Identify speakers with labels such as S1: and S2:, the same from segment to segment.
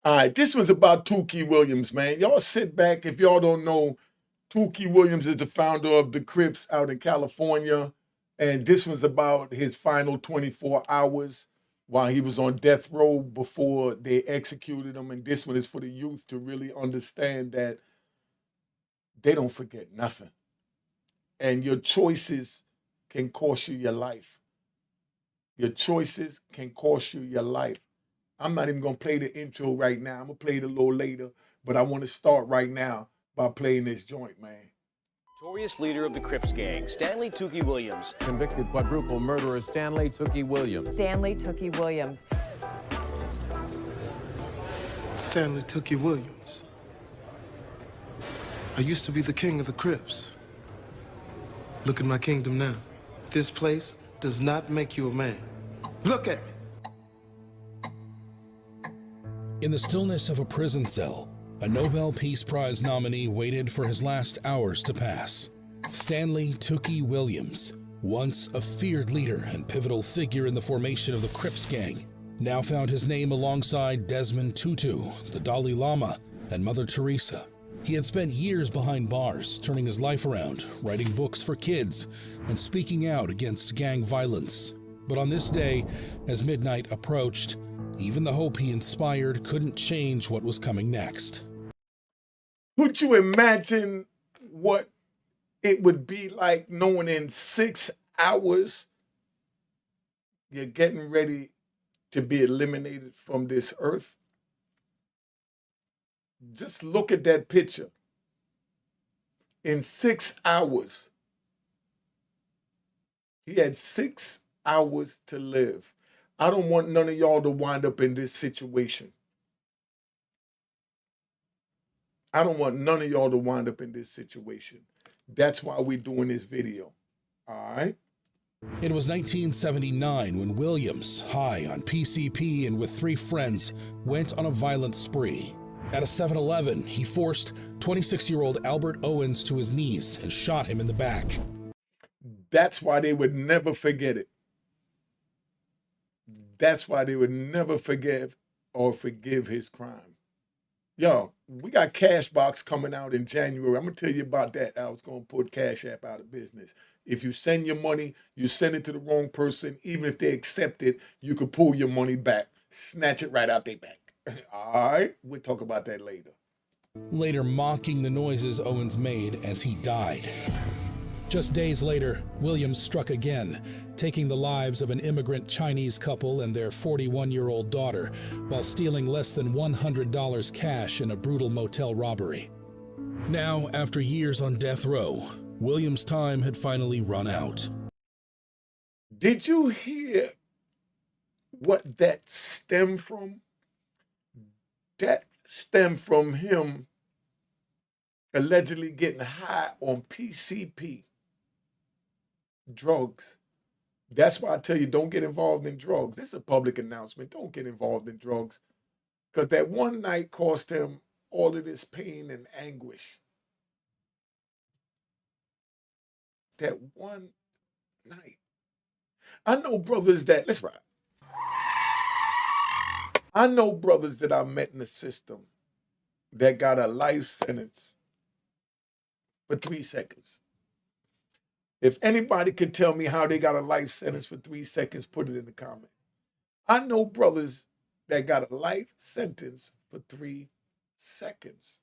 S1: All right, this was about Tookie Williams, man. Y'all sit back. If y'all don't know, Tookie Williams is the founder of the Crips out in California. And this was about his final 24 hours while he was on death row before they executed him. And this one is for the youth to really understand that they don't forget nothing. And your choices can cost you your life. Your choices can cost you your life. I'm not even going to play the intro right now. I'm going to play it a little later, but I want to start right now by playing this joint, man.
S2: Notorious leader of the Crips gang, Stanley Tookie Williams.
S3: Convicted quadruple murderer Stanley Tookie Williams.
S4: Stanley Tookie Williams.
S5: Stanley Tookie Williams. I used to be the king of the Crips. Look at my kingdom now. This place does not make you a man. Look at me.
S6: In the stillness of a prison cell, a Nobel Peace Prize nominee waited for his last hours to pass. Stanley Tookie Williams, once a feared leader and pivotal figure in the formation of the Crips gang, now found his name alongside Desmond Tutu, the Dalai Lama, and Mother Teresa. He had spent years behind bars, turning his life around, writing books for kids, and speaking out against gang violence. But on this day, as midnight approached, even the hope he inspired couldn't change what was coming next.
S1: Could you imagine what it would be like knowing in 6 hours you're getting ready to be eliminated from this earth? Just look at that picture. In 6 hours, he had 6 hours to live. I don't want none of y'all to wind up in this situation. I don't want none of y'all to wind up in this situation. That's why we're doing this video. All right?
S6: It was 1979 when Williams, high on PCP and with 3 friends, went on a violent spree. At a 7-Eleven, he forced 26-year-old Albert Owens to his knees and shot him in the back.
S1: That's why they would never forget it. That's why they would never forgive or forgive his crime. Yo, we got Cashbox coming out in January. I'm going to tell you about that. I was going to put Cash App out of business. If you send your money, you send it to the wrong person. Even if they accept it, you could pull your money back. Snatch it right out their bank. All right? We'll talk about that later.
S6: Later mocking the noises Owens made as he died. Just days later, Williams struck again, taking the lives of an immigrant Chinese couple and their 41-year-old daughter, while stealing less than $100 cash in a brutal motel robbery. Now, after years on death row, Williams' time had finally run out.
S1: Did you hear what that stemmed from? That stemmed from him allegedly getting high on PCP. Drugs. That's why I tell you, don't get involved in drugs. This is a public announcement. Don't get involved in drugs. Because that one night cost him all of this pain and anguish. That one night. I know brothers that, let's ride. I know brothers that I met in the system that got a life sentence for 3 seconds. If anybody could tell me how they got a life sentence for 3 seconds, put it in the comment. I know brothers that got a life sentence for 3 seconds.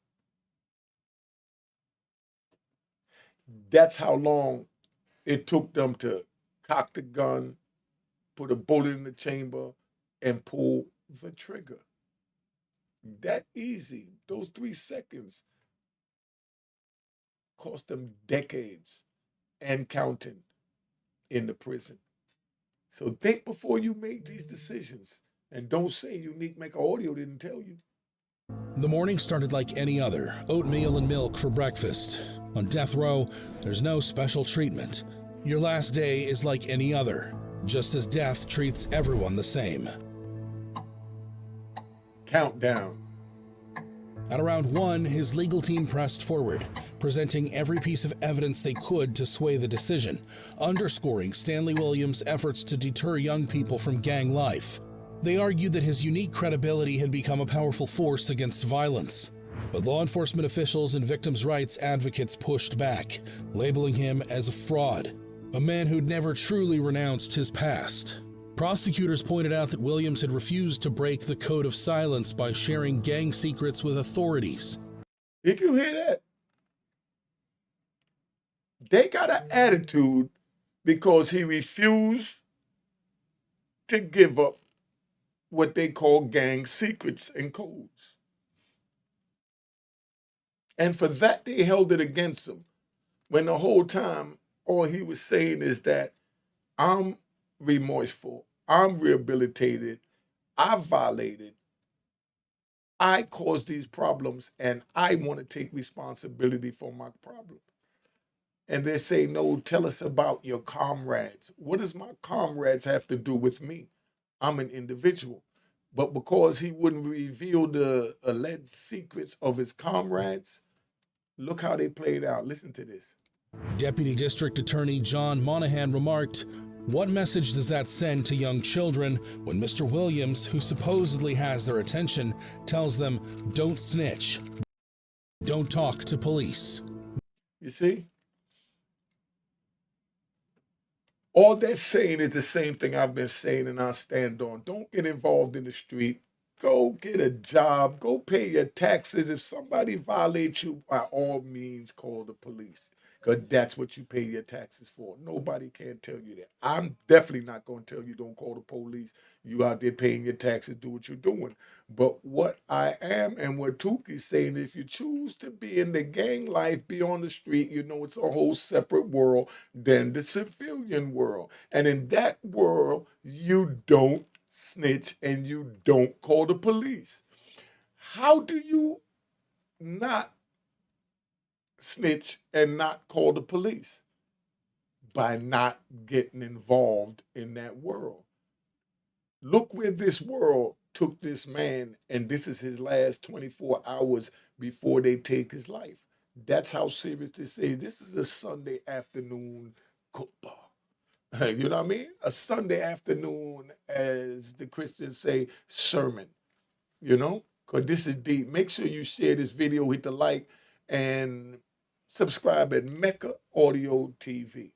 S1: That's how long it took them to cock the gun, put a bullet in the chamber, and pull the trigger. That easy. Those 3 seconds cost them decades and counting in the prison. So think before you make these decisions. And don't say Unique Maker Audio didn't tell you.
S6: The morning started like any other, oatmeal and milk for breakfast. On death row, there's no special treatment. Your last day is like any other, just as death treats everyone the same.
S1: Countdown.
S6: At around 1, his legal team pressed forward, presenting every piece of evidence they could to sway the decision, underscoring Stanley Williams' efforts to deter young people from gang life. They argued that his unique credibility had become a powerful force against violence. But law enforcement officials and victims' rights advocates pushed back, labeling him as a fraud, a man who'd never truly renounced his past. Prosecutors pointed out that Williams had refused to break the code of silence by sharing gang secrets with authorities.
S1: If you hear that, they got an attitude because he refused to give up what they call gang secrets and codes. And for that, they held it against him, when the whole time all he was saying is that I'm remorseful, I'm rehabilitated, I violated, I caused these problems, and I want to take responsibility for my problem. And they say, no, tell us about your comrades. What does my comrades have to do with me? I'm an individual. But because he wouldn't reveal the alleged secrets of his comrades, look how they played out. Listen to this.
S6: Deputy District Attorney John Monahan remarked, "What message does that send to young children when Mr. Williams, who supposedly has their attention, tells them, don't snitch, don't talk to police?"
S1: You see? All they're saying is the same thing I've been saying and I stand on. Don't get involved in the street. Go get a job. Go pay your taxes. If somebody violates you, by all means, call the police. Because that's what you pay your taxes for. Nobody can tell you that. I'm definitely not going to tell you don't call the police. You out there paying your taxes, do what you're doing. But what I am and what Tookie's saying, if you choose to be in the gang life, be on the street, you know it's a whole separate world than the civilian world. And in that world, you don't snitch and you don't call the police. How do you not snitch and not call the police? By not getting involved in that world. Look where this world took this man, and this is his last 24 hours before they take his life. That's how serious this is. This is a Sunday afternoon football. You know what I mean? A Sunday afternoon, as the Christians say, sermon. You know? Because this is deep. Make sure you share this video, hit the like, and subscribe at Mecca Audio TV.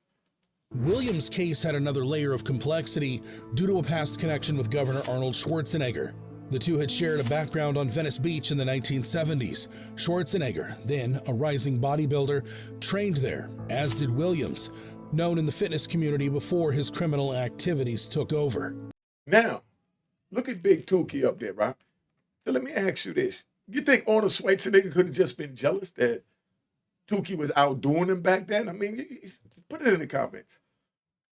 S6: Williams' case had another layer of complexity due to a past connection with Governor Arnold Schwarzenegger. The two had shared a background on Venice Beach in the 1970s. Schwarzenegger, then a rising bodybuilder, trained there, as did Williams, known in the fitness community before his criminal activities took over.
S1: Now, look at Big Tookie up there, right? So let me ask you this. You think Arnold Schwarzenegger could have just been jealous that Tookie was outdoing him back then? I mean, put it in the comments.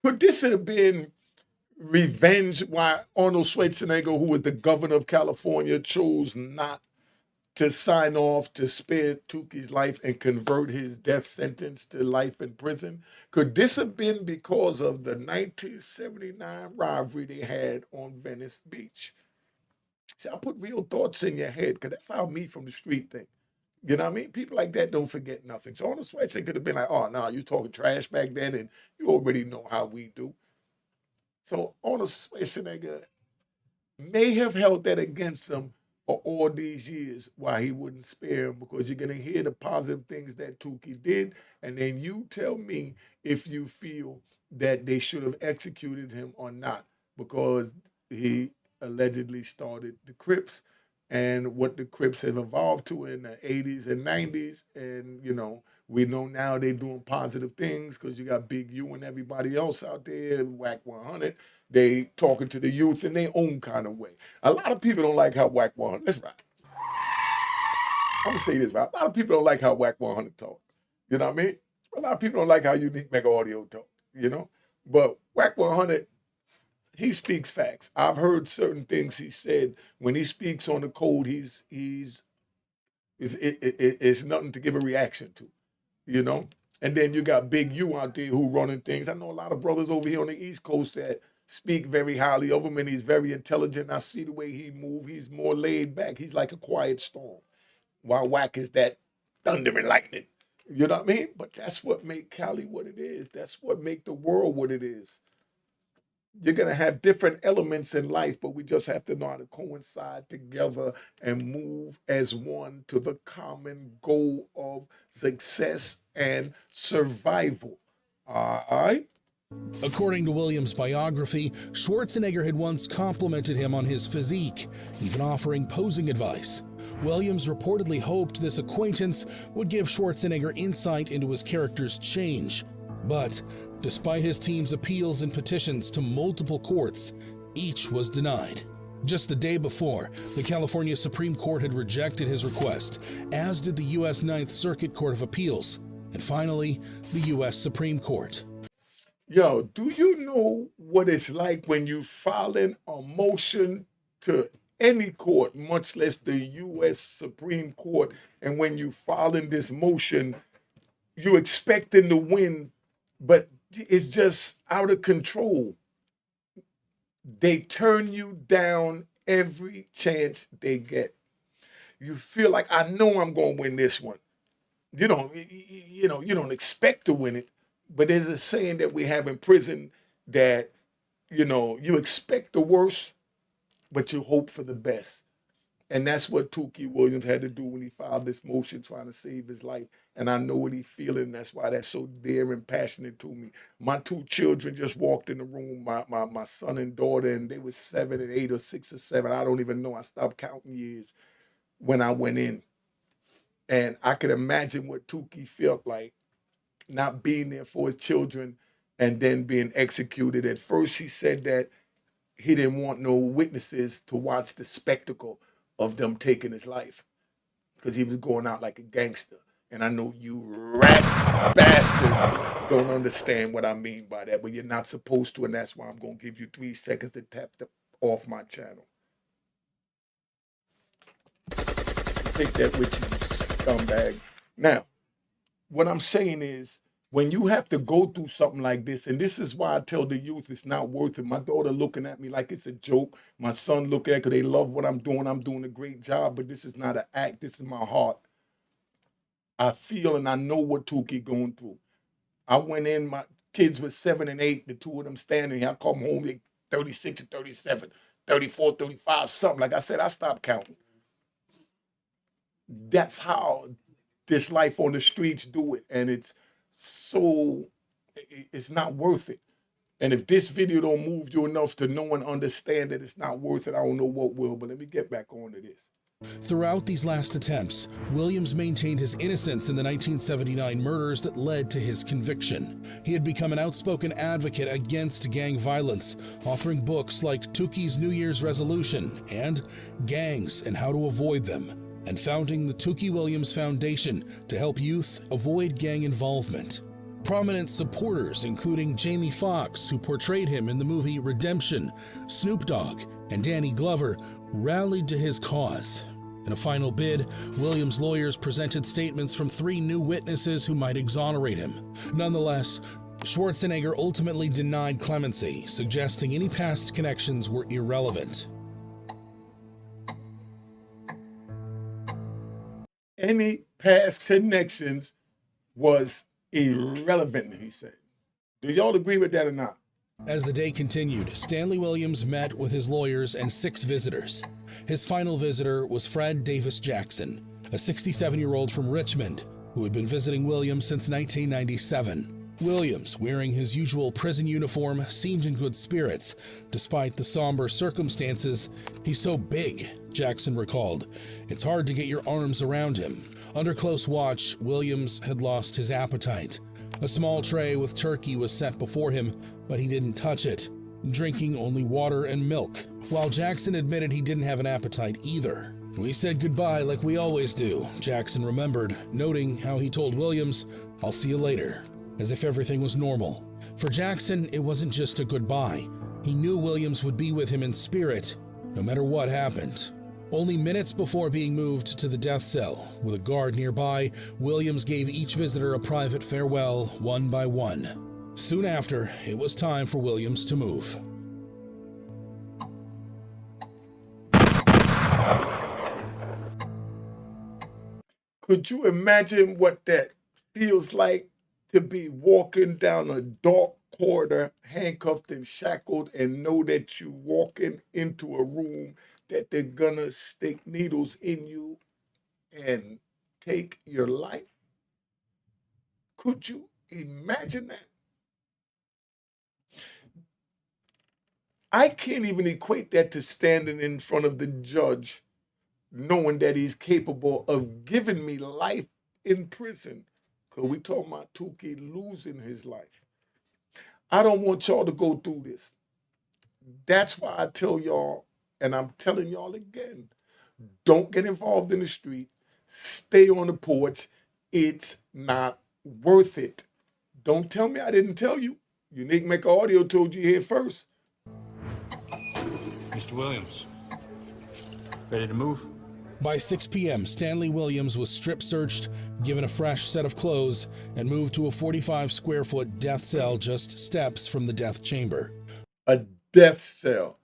S1: Could this have been revenge why Arnold Schwarzenegger, who was the governor of California, chose not to sign off to spare Tookie's life and convert his death sentence to life in prison? Could this have been because of the 1979 rivalry they had on Venice Beach? See, I put real thoughts in your head because that's how me from the street think. You know what I mean? People like that don't forget nothing. So Arnold Schwarzenegger could have been like, oh, no, you talking trash back then, and you already know how we do. So Arnold Schwarzenegger may have held that against him for all these years why he wouldn't spare him, because you're going to hear the positive things that Tookie did, and then you tell me if you feel that they should have executed him or not, because he allegedly started the Crips, and what the Crips have evolved to in the 80s and 90s. And, you know, we know now they're doing positive things because you got Big U and everybody else out there, Whack 100. They talking to the youth in their own kind of way. A lot of people don't like how Whack 100, that's right. I'm going to say this, right? A lot of people don't like how Whack 100 talk. You know what I mean? A lot of people don't like how Unique Mega Audio talk, you know? But Whack 100, he speaks facts. I've heard certain things he said. When he speaks on the code, it's nothing to give a reaction to, you know? And then you got Big U out there who running things. I know a lot of brothers over here on the East Coast that speak very highly of him, and he's very intelligent. I see the way he moves. He's more laid back. He's like a quiet storm, while Whack is that thunder and lightning. You know what I mean? But that's what make Cali what it is. That's what make the world what it is. You're going to have different elements in life, but we just have to know how to coincide together and move as one to the common goal of success and survival. All right?
S6: According to Williams' biography, Schwarzenegger had once complimented him on his physique, even offering posing advice. Williams reportedly hoped this acquaintance would give Schwarzenegger insight into his character's change. But despite his team's appeals and petitions to multiple courts, each was denied. Just the day before, the California Supreme Court had rejected his request, as did the U.S. Ninth Circuit Court of Appeals, and finally, the U.S. Supreme Court.
S1: Yo, do you know what it's like when you filing a motion to any court, much less the U.S. Supreme Court, and when you filing this motion, you expecting to win, but it's just out of control. They turn you down every chance they get. You feel like, I know I'm going to win this one. You don't expect to win it, but there's a saying that we have in prison that, you expect the worst, but you hope for the best. And that's what Tookie Williams had to do when he filed this motion trying to save his life. And I know what he's feeling, and that's why that's so dear and passionate to me. My two children just walked in the room, my son and daughter, and they were 7 and 8 or 6 or 7. I don't even know. I stopped counting years when I went in. And I could imagine what Tookie felt like, not being there for his children and then being executed. At first, he said that he didn't want no witnesses to watch the spectacle of them taking his life because he was going out like a gangster. And I know you rat bastards don't understand what I mean by that, but you're not supposed to, and that's why I'm going to give you 3 seconds to tap off my channel. Take that with you, scumbag. Now, what I'm saying is, when you have to go through something like this, and this is why I tell the youth it's not worth it. My daughter looking at me like it's a joke. My son looking at it because they love what I'm doing. I'm doing a great job, but this is not an act. This is my heart. I feel and I know what Tookie going through. I went in, my kids were 7 and 8, the two of them standing here. I come home, they 36 and 37, 34, 35, something. Like I said, I stopped counting. That's how this life on the streets do it, and it's not worth it. And if this video don't move you enough to know and understand that it's not worth it, I don't know what will, but let me get back on to this.
S6: Throughout these last attempts, Williams maintained his innocence in the 1979 murders that led to his conviction. He had become an outspoken advocate against gang violence, authoring books like Tookie's New Year's Resolution and Gangs and How to Avoid Them, and founding the Tookie Williams Foundation to help youth avoid gang involvement. Prominent supporters, including Jamie Foxx, who portrayed him in the movie Redemption, Snoop Dogg, and Danny Glover, rallied to his cause. In a final bid, Williams' lawyers presented statements from 3 new witnesses who might exonerate him. Nonetheless, Schwarzenegger ultimately denied clemency, suggesting any past connections were irrelevant.
S1: Any past connections was irrelevant, he said. Do y'all agree with that or not?
S6: As the day continued, Stanley Williams met with his lawyers and 6 visitors. His final visitor was Fred Davis Jackson, a 67-year-old from Richmond who had been visiting Williams since 1997. Williams, wearing his usual prison uniform, seemed in good spirits. Despite the somber circumstances, he's so big, Jackson recalled. It's hard to get your arms around him. Under close watch, Williams had lost his appetite. A small tray with turkey was set before him, but he didn't touch it, drinking only water and milk. While Jackson admitted he didn't have an appetite either. "We said goodbye like we always do," Jackson remembered, noting how he told Williams, "I'll see you later," as if everything was normal. For Jackson, it wasn't just a goodbye. He knew Williams would be with him in spirit, no matter what happened. Only minutes before being moved to the death cell, with a guard nearby, Williams gave each visitor a private farewell, one by one. Soon after, it was time for Williams to move.
S1: Could you imagine what that feels like to be walking down a dark corridor, handcuffed and shackled, and know that you're walking into a room that they're gonna stick needles in you and take your life? Could you imagine that? I can't even equate that to standing in front of the judge knowing that he's capable of giving me life in prison. Because we talking about Tookie losing his life. I don't want y'all to go through this. That's why I tell y'all, and I'm telling y'all again, don't get involved in the street. Stay on the porch. It's not worth it. Don't tell me I didn't tell you. Unique Maker Audio told you here first.
S4: Mr. Williams, ready to move?
S6: By 6 p.m., Stanley Williams was strip searched, given a fresh set of clothes, and moved to a 45-square-foot death cell just steps from the death chamber.
S1: A death cell.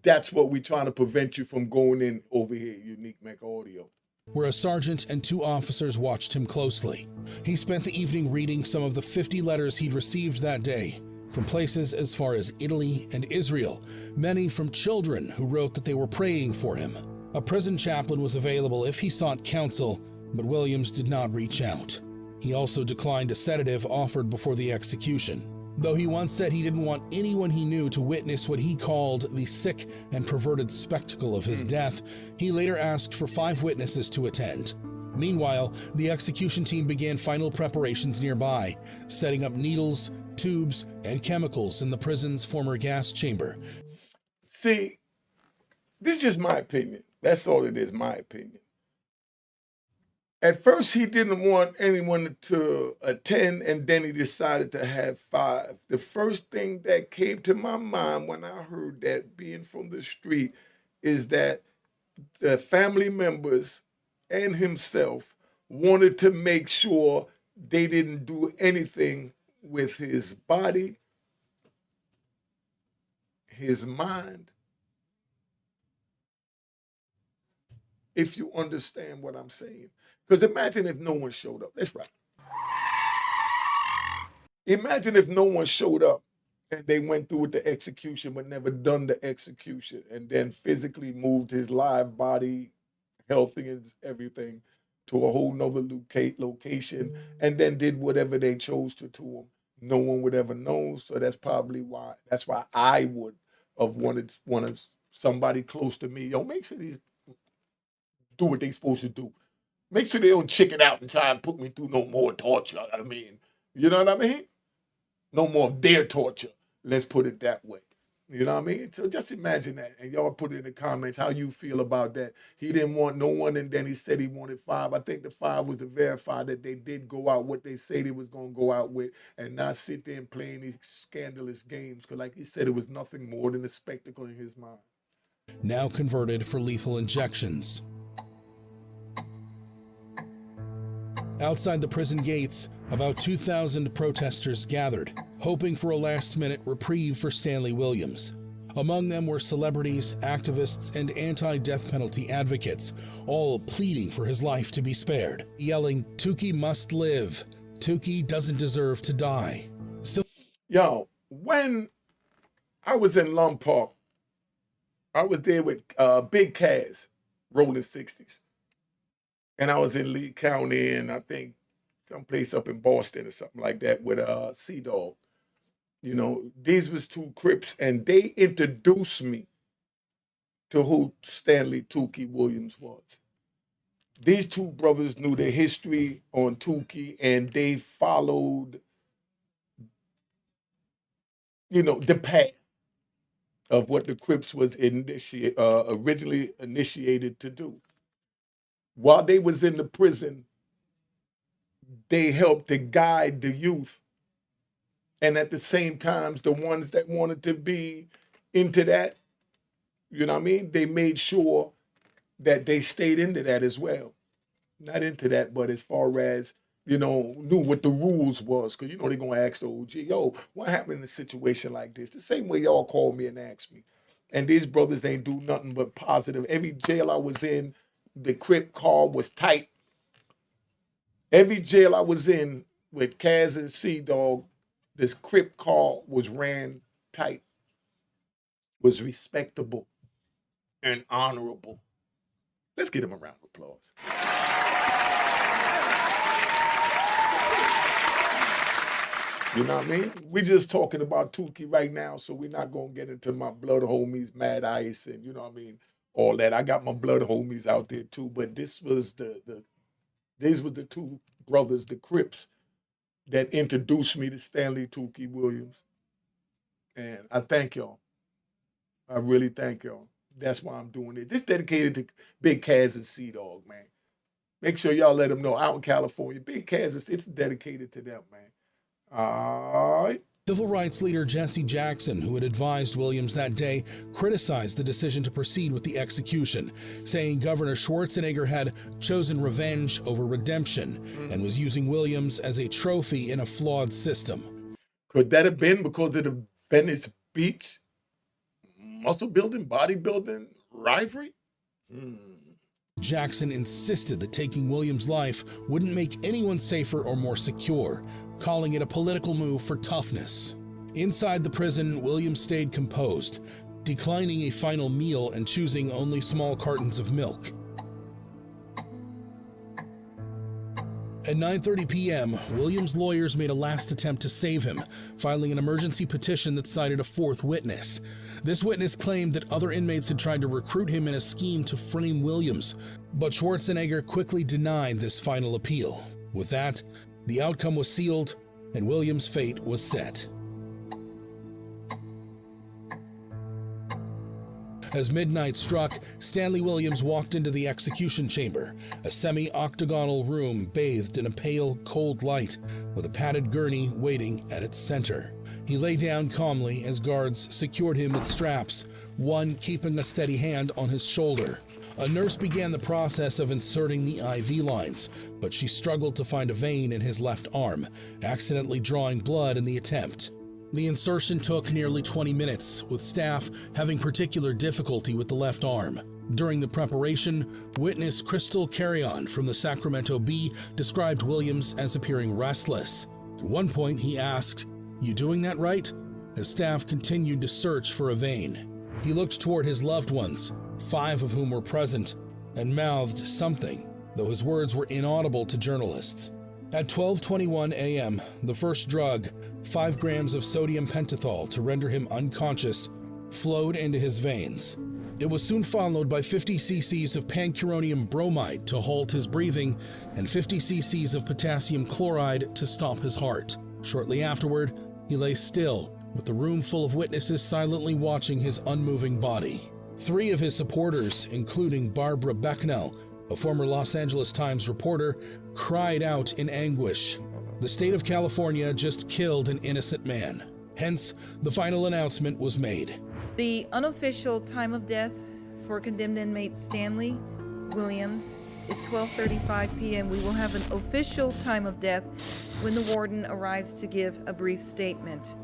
S1: That's what we're trying to prevent you from going in over here, Unique Maker Audio.
S6: Where a sergeant and 2 officers watched him closely. He spent the evening reading some of the 50 letters he'd received that day, from places as far as Italy and Israel, many from children who wrote that they were praying for him. A prison chaplain was available if he sought counsel, but Williams did not reach out. He also declined a sedative offered before the execution. Though he once said he didn't want anyone he knew to witness what he called the sick and perverted spectacle of his death, he later asked for 5 witnesses to attend. Meanwhile, the execution team began final preparations nearby, setting up needles, tubes, and chemicals in the prison's former gas chamber.
S1: See, this is my opinion. That's all it is, my opinion. At first, he didn't want anyone to attend, and then he decided to have 5. The first thing that came to my mind when I heard that, being from the street, is that the family members and himself wanted to make sure they didn't do anything with his body, his mind, if you understand what I'm saying. Because imagine if no one showed up. That's right. Imagine if no one showed up and they went through with the execution but never done the execution, and then physically moved his live body, healthy and everything, to a whole nother location, and then did whatever they chose to him. No one would ever know. So that's probably why. That's why I would have wanted somebody close to me. Yo, make sure these do what they supposed to do. Make sure they don't chicken out and try and put me through no more torture. I mean, you know what I mean? No more of their torture. Let's put it that way. You know what I mean? So just imagine that. And y'all put it in the comments how you feel about that. He didn't want no one, and then he said he wanted 5. I think the 5 was to verify that they did go out what they say they was going to go out with, and not sit there and playing these scandalous games. Because like he said, it was nothing more than a spectacle in his mind.
S6: Now converted for lethal injections. Outside the prison gates, about 2,000 protesters gathered, hoping for a last-minute reprieve for Stanley Williams. Among them were celebrities, activists, and anti-death penalty advocates, all pleading for his life to be spared, yelling, "Tookie must live. Tookie doesn't deserve to die."
S1: Yo, when I was in Lum Park, I was there with Big Kaz, rolling 60s. And I was in Lee County, and I think someplace up in Boston or something like that with Sea-Dog. You know, these was 2 Crips, and they introduced me to who Stanley Tookie Williams was. These 2 brothers knew the history on Tookie, and they followed, you know, the path of what the Crips was originally initiated to do. While they was in the prison, they helped to guide the youth. And at the same time, the ones that wanted to be into that, you know what I mean? They made sure that they stayed into that as well. Not into that, but as far as, you know, knew what the rules was. Because, you know, they're going to ask the OG, yo, what happened in a situation like this? The same way y'all called me and asked me. And these brothers ain't do nothing but positive. Every jail I was in, the Crip car was tight. Every jail I was in with Kaz and Sea-Dog, this Crip car was ran tight, was respectable and honorable. Let's give him a round of applause. You know what I mean? We just talking about Tookie right now, so we're not going to get into my blood homies, Mad Ice, and you know what I mean, all that. I got my blood homies out there too, but this was these were the two brothers, the Crips, that introduced me to Stanley Tookie Williams. And I thank y'all. I really thank y'all. That's why I'm doing it. This dedicated to Big Kaz and Sea-Dog, man. Make sure y'all let them know out in California, Big Kaz, it's dedicated to them, man. All right.
S6: Civil rights leader Jesse Jackson, who had advised Williams that day, criticized the decision to proceed with the execution, saying Governor Schwarzenegger had chosen revenge over redemption and was using Williams as a trophy in a flawed system.
S1: Could that have been because of the Venice Beach muscle building, bodybuilding rivalry?
S6: Jackson insisted that taking Williams' life wouldn't make anyone safer or more secure, calling it a political move for toughness. Inside the prison, Williams stayed composed, declining a final meal and choosing only small cartons of milk. At 9:30 p.m., Williams' lawyers made a last attempt to save him, filing an emergency petition that cited a fourth witness. This witness claimed that other inmates had tried to recruit him in a scheme to frame Williams, but Schwarzenegger quickly denied this final appeal. With that, the outcome was sealed, and Williams' fate was set. As midnight struck, Stanley Williams walked into the execution chamber, a semi-octagonal room bathed in a pale, cold light, with a padded gurney waiting at its center. He lay down calmly as guards secured him with straps, one keeping a steady hand on his shoulder. A nurse began the process of inserting the IV lines, but she struggled to find a vein in his left arm, accidentally drawing blood in the attempt. The insertion took nearly 20 minutes, with staff having particular difficulty with the left arm. During the preparation, witness Crystal Carrion from the Sacramento Bee described Williams as appearing restless. At one point, he asked, "You doing that right?" as staff continued to search for a vein. He looked toward his loved ones, 5 of whom were present, and mouthed something, though his words were inaudible to journalists. At 12:21 a.m., the first drug, 5 grams of sodium pentothal to render him unconscious, flowed into his veins. It was soon followed by 50 cc's of pancuronium bromide to halt his breathing and 50 cc's of potassium chloride to stop his heart. Shortly afterward, he lay still, with the room full of witnesses silently watching his unmoving body. 3 of his supporters, including Barbara Becknell, a former Los Angeles Times reporter, cried out in anguish. The state of California just killed an innocent man. Hence, the final announcement was made.
S7: The unofficial time of death for condemned inmate Stanley Williams is 12:35 p.m. We will have an official time of death when the warden arrives to give a brief statement.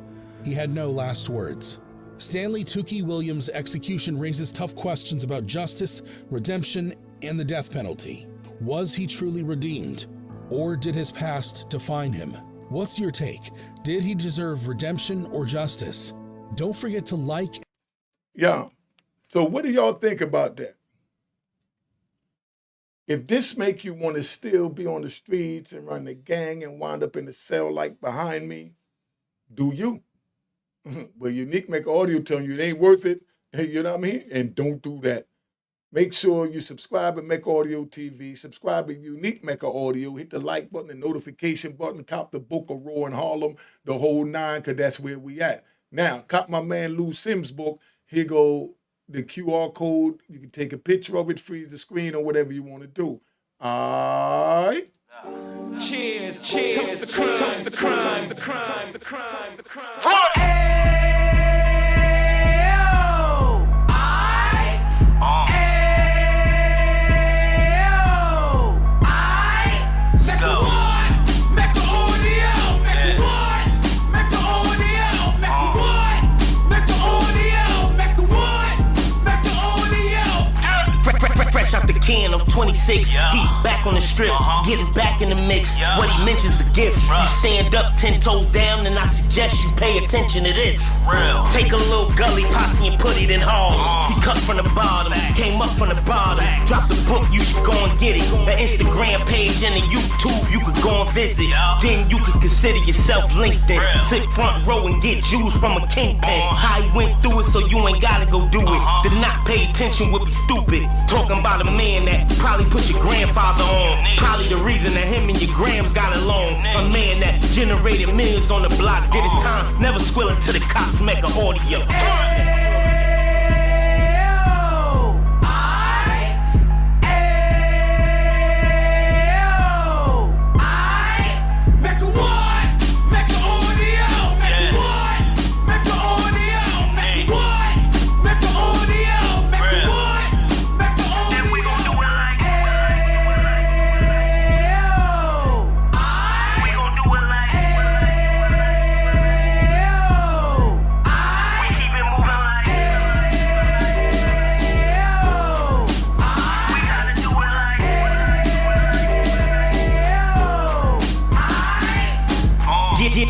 S6: He had no last words. Stanley Tookie Williams' execution raises tough questions about justice, redemption, and the death penalty. Was he truly redeemed, or did his past define him? What's your take? Did he deserve redemption or justice? Don't forget to like.
S1: Yeah. So what do y'all think about that? If this make you want to still be on the streets and run the gang and wind up in the cell like behind me, do you? Well, Unique make audio telling you it ain't worth it, you know what I mean? And don't do that. Make sure you subscribe at Make Audio TV. Subscribe to Unique Mecca Audio. Hit the like button, the notification button. Cop the book of Raw in Harlem, the whole 9, because that's where we at. Now, cop my man Lou Sims' book. Here go the QR code. You can take a picture of it, freeze the screen, or whatever you want to do. All right?
S8: Cheers, cheers, toast the crime, toast the crime, the crime, the crime, the crime. Fresh out the can of 20
S9: 96. He back on the strip, getting back in the mix. What he mentions a gift. You stand up 10 toes down, and I suggest you pay attention to this. Take a little gully posse and put it in Harlem. He cut from the bottom, came up from the bottom. Drop the book, you should go and get it. The Instagram page and the YouTube, you could go and visit. Then you could consider yourself LinkedIn. Sit front row and get Jews from a kingpin. How he went through it, so you ain't gotta go do it. To not pay attention would be stupid. Talking about a man that probably put your grandfather on. Probably the reason that him and your grams got along. A man that generated millions on the block, did his time, never squilling till the cops make an audio.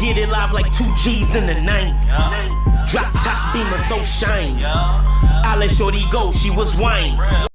S9: Get it live like 2 G's in the 90s. Drop top beamer so shiny. I let shorty go, she was wine.